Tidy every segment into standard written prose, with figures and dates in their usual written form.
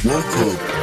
Welcome.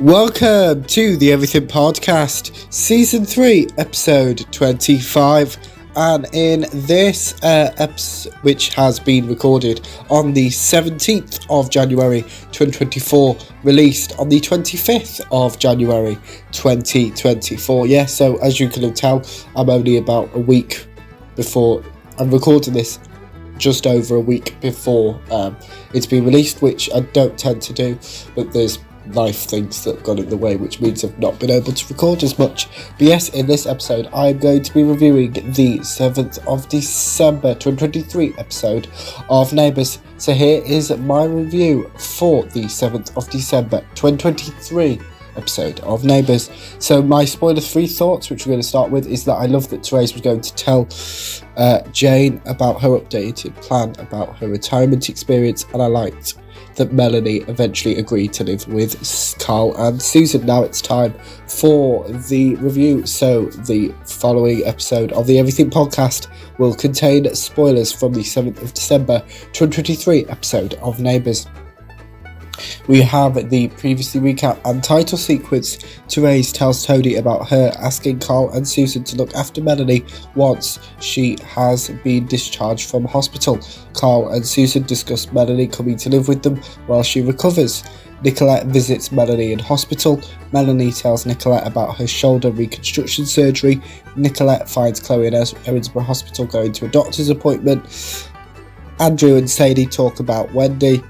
Welcome to the Everything Podcast, Season 3, Episode 25. And in this episode, which has been recorded on the 17th of January 2024, released on the 25th of January 2024. Yeah, so as you can tell, I'm only about a week before I'm recording this, just over a week before it's been released, which I don't tend to do, but there's life things that got in the way, which means I've not been able to record as much. But yes, in this episode I'm going to be reviewing the 7th of December 2023 episode of Neighbours. So here is my review for the 7th of December 2023 episode of Neighbours. So my spoiler-free thoughts, which we're going to start with, is that I love that Therese was going to tell Jane about her updated plan about her retirement experience, and I liked that Melanie eventually agreed to live with Carl and Susan. Now it's time for the review. So the following episode of the Everything Podcast will contain spoilers from the 7th of December 2023 episode of Neighbours. We have the previously recap and title sequence. Therese tells Tony about her asking Carl and Susan to look after Melanie once she has been discharged from hospital. Carl and Susan discuss Melanie coming to live with them while she recovers. Nicolette visits Melanie in hospital. Melanie tells Nicolette about her shoulder reconstruction surgery. Nicolette finds Chloe in Erinsborough Hospital going to a doctor's appointment. Andrew and Sadie talk about Wendy.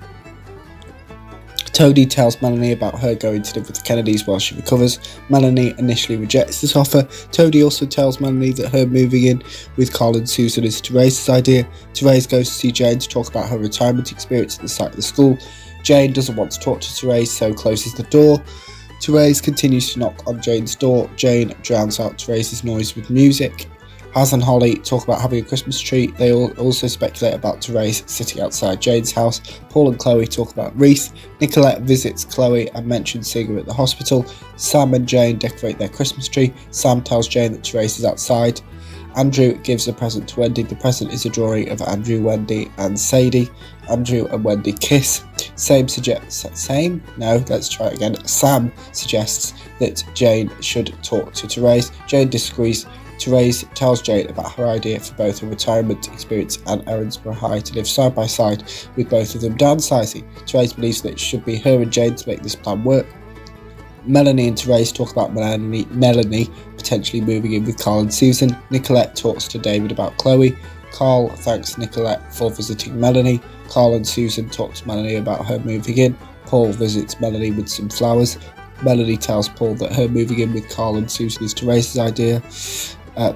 Tony tells Melanie about her going to live with the Kennedys while she recovers. Melanie initially rejects this offer. Tony also tells Melanie that her moving in with Carl and Susan is Therese's idea. Therese goes to see Jane to talk about her retirement experience at the site of the school. Jane doesn't want to talk to Therese, so closes the door. Therese continues to knock on Jane's door. Jane drowns out Therese's noise with music. Haz and Holly talk about having a Christmas tree. They also speculate about Therese sitting outside Jane's house. Paul and Chloe talk about Reese. Nicolette visits Chloe and mentions seeing her at the hospital. Sam and Jane decorate their Christmas tree. Sam tells Jane that Therese is outside. Andrew gives a present to Wendy. The present is a drawing of Andrew, Wendy and Sadie. Andrew and Wendy kiss. Sam suggests that Jane should talk to Therese. Jane disagrees. Therese tells Jane about her idea for both a retirement experience and Erinsborough High to live side by side, with both of them downsizing. Therese believes that it should be her and Jane to make this plan work. Melanie and Therese talk about Melanie potentially moving in with Carl and Susan. Nicolette talks to David about Chloe. Carl thanks Nicolette for visiting Melanie. Carl and Susan talk to Melanie about her moving in. Paul visits Melanie with some flowers. Melanie tells Paul that her moving in with Carl and Susan is Therese's idea.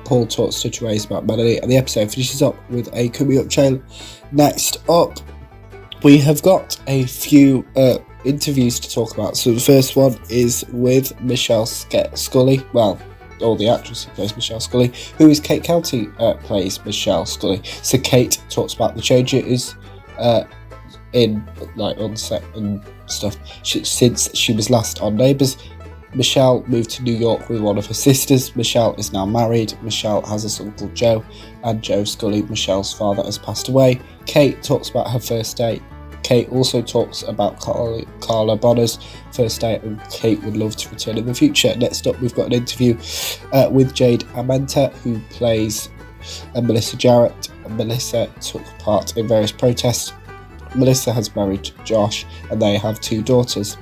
Paul talks to Therese about Melanie, and the episode finishes up with a coming up trailer. Next up, we have got a few interviews to talk about. So the first one is with Michelle Scully, or the actress who plays Michelle Scully, who is Kate County plays Michelle Scully. So Kate talks about the change it is on set and stuff since she was last on Neighbours. Michelle moved to New York with one of her sisters. Michelle is now married. Michelle has a son called Joe, and Joe Scully, Michelle's father, has passed away. Kate talks about her first date. Kate also talks about Carla Bonner's first date, and Kate would love to return in the future. Next up, we've got an interview with Jade Amenta, who plays Melissa Jarrett. Melissa took part in various protests. Melissa has married Josh, and they have two daughters.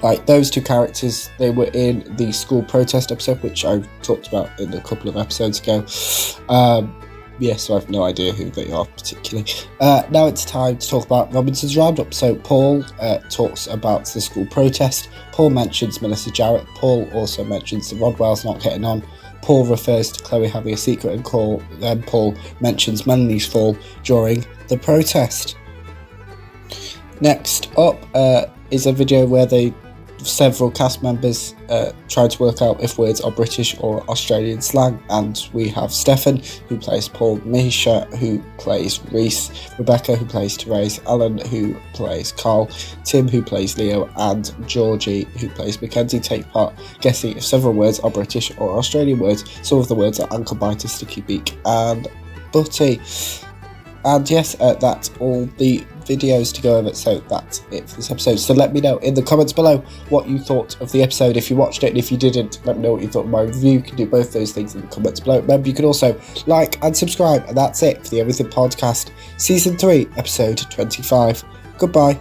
like those two characters, they were in the school protest episode, which I talked about in a couple of episodes ago. So I have no idea who they are particularly. Now it's time to talk about Robinson's Roundup. So Paul talks about the school protest. Paul mentions Melissa Jarrett. Paul also mentions the Rodwells not getting on. Paul refers to Chloe having a secret, and Paul mentions Melanie's fall during the protest. Next up is a video where several cast members try to work out if words are British or Australian slang, and we have Stefan, who plays Paul, Misha, who plays Reese, Rebecca, who plays Therese, Alan, who plays Carl, Tim, who plays Leo, and Georgie, who plays Mackenzie, take part guessing if several words are British or Australian words. Some of the words are ankle biter, sticky beak, and butty. And yes, that's all the videos to go over, so that's it for this episode. So let me know in the comments below what you thought of the episode, if you watched it, and if you didn't, let me know what you thought of my review. You can do both those things in the comments below. Remember, you can also like and subscribe, and that's it for the Everything Podcast Season 3, Episode 25. Goodbye.